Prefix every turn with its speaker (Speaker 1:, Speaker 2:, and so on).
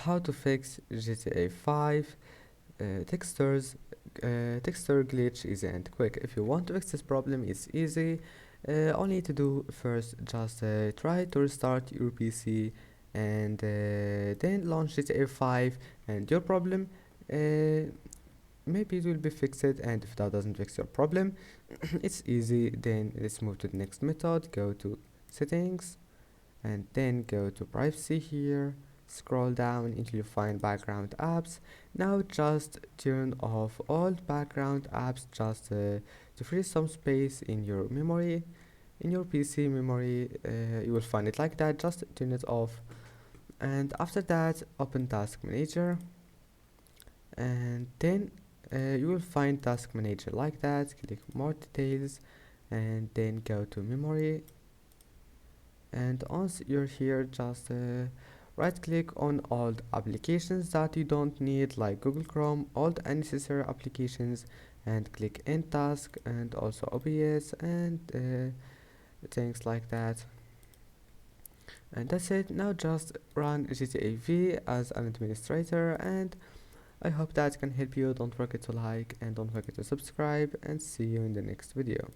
Speaker 1: how to fix GTA 5 textures texture glitch easy and quick. If you want to fix this problem, it's easy. All you need to do first, just try to restart your PC and then launch GTA 5, and your problem maybe it will be fixed. And if that doesn't fix your problem, it's easy. Then let's move to the next method. Go to settings and then go to privacy here, scroll down until you find background apps. Now just turn off all background apps, just to free some space in your memory, in your PC memory. You will find it like that. Just turn it off, and after that open task manager, and then you will find task manager like that. Click more details and then go to memory, and once you're here, just right click on all applications that you don't need, like Google Chrome, all the unnecessary applications, and click end task, and also OBS, and things like that. And that's it. Now just run GTA V as an administrator, and I hope that can help you. Don't forget to like and don't forget to subscribe, and see you in the next video.